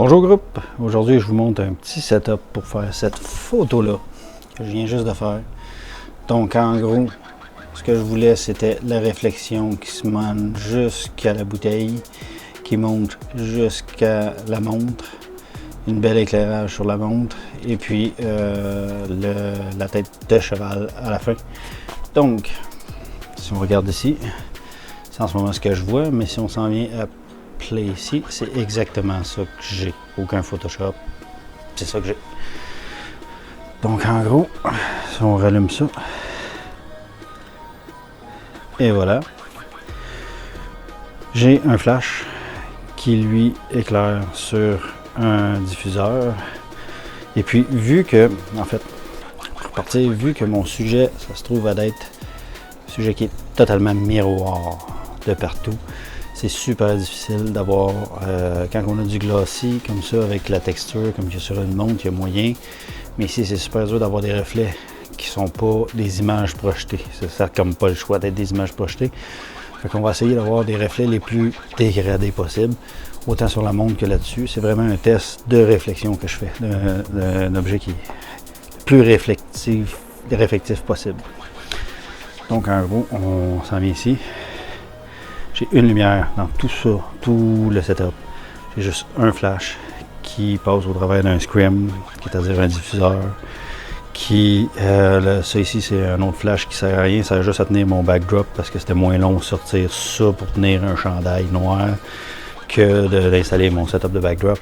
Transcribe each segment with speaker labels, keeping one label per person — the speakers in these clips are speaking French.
Speaker 1: Bonjour groupe, aujourd'hui je vous montre un petit setup pour faire cette photo là que je viens juste de faire. Donc en gros, ce que je voulais c'était la réflexion qui se mène jusqu'à la bouteille, qui monte jusqu'à la montre, une belle éclairage sur la montre et puis la tête de cheval à la fin. Donc si on regarde ici, c'est en ce moment ce que je vois, mais si on s'en vient à play ici, c'est exactement ça que j'ai. Aucun Photoshop, c'est ça que j'ai. Donc en gros, si on rallume ça, et voilà, j'ai un flash qui lui éclaire sur un diffuseur. Et puis vu que, en fait, pour partir, vu que mon sujet, ça se trouve à être un sujet qui est totalement miroir de partout, c'est super difficile d'avoir, quand on a du glossy comme ça, avec la texture, comme il y a sur une montre, il y a moyen. Mais ici, c'est super dur d'avoir des reflets qui sont pas des images projetées. Ça comme pas le choix d'être des images projetées. Fait qu'on va essayer d'avoir des reflets les plus dégradés possibles, autant sur la montre que là-dessus. C'est vraiment un test de réflexion que je fais, d'un objet qui est le plus réflectif possible. Donc en gros, on s'en vient ici. J'ai une lumière dans tout ça, tout le setup. J'ai juste un flash qui passe au travers d'un scrim, c'est-à-dire un diffuseur. Ça ici, c'est un autre flash qui sert à rien, ça sert juste à tenir mon backdrop parce que c'était moins long de sortir ça pour tenir un chandail noir que d'installer mon setup de backdrop.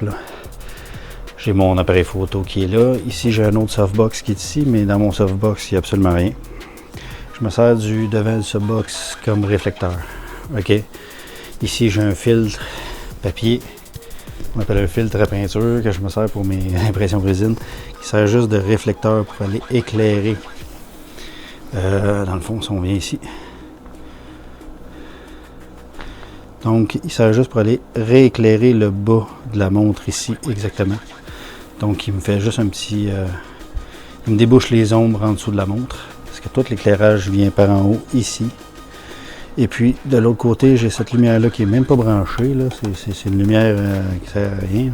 Speaker 1: J'ai mon appareil photo qui est là. Ici, j'ai un autre softbox qui est ici, mais dans mon softbox, il n'y a absolument rien. Je me sers du devant du softbox comme réflecteur. OK. Ici, j'ai un filtre papier, on appelle un filtre à peinture, que je me sers pour mes impressions résine, qui sert juste de réflecteur pour aller éclairer. Dans le fond, si on vient ici. Donc, il sert juste pour aller rééclairer le bas de la montre ici, exactement. Donc, il me fait juste un petit... il me débouche les ombres en dessous de la montre, parce que tout l'éclairage vient par en haut, ici. Et puis, de l'autre côté, j'ai cette lumière-là qui n'est même pas branchée. C'est une lumière qui ne sert à rien.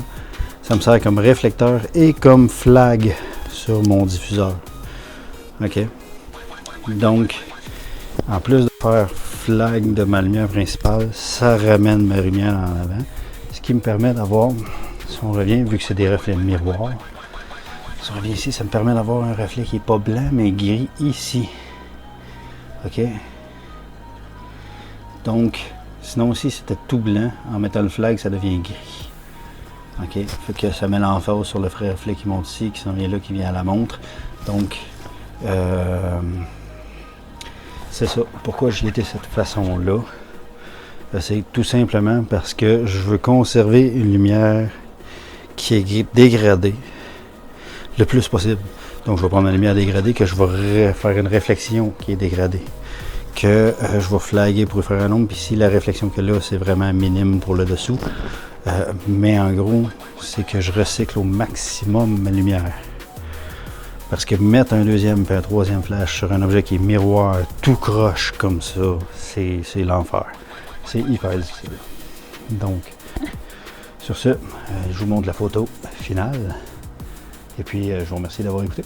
Speaker 1: Ça me sert comme réflecteur et comme flag sur mon diffuseur. OK. Donc, en plus de faire flag de ma lumière principale, ça ramène ma lumière en avant. Ce qui me permet d'avoir, si on revient, vu que c'est des reflets miroirs, si on revient ici, ça me permet d'avoir un reflet qui n'est pas blanc, mais gris ici. OK. Donc, sinon aussi, c'était tout blanc. En mettant le flag, ça devient gris. OK? Fait que ça met l'emphase sur le reflet qui monte ici, qui s'en vient là, qui vient à la montre. Donc, c'est ça. Pourquoi je l'ai de cette façon-là? C'est tout simplement parce que je veux conserver une lumière qui est dégradée le plus possible. Donc, je vais prendre la lumière dégradée, que je vais faire une réflexion qui est dégradée. Que je vais flaguer pour faire un nombre, puis si la réflexion que là c'est vraiment minime pour le dessous, mais en gros c'est que je recycle au maximum ma lumière, parce que mettre un deuxième et un troisième flash sur un objet qui est miroir tout croche comme ça, c'est l'enfer, c'est hyper difficile. Donc sur ce, je vous montre la photo finale et puis je vous remercie d'avoir écouté.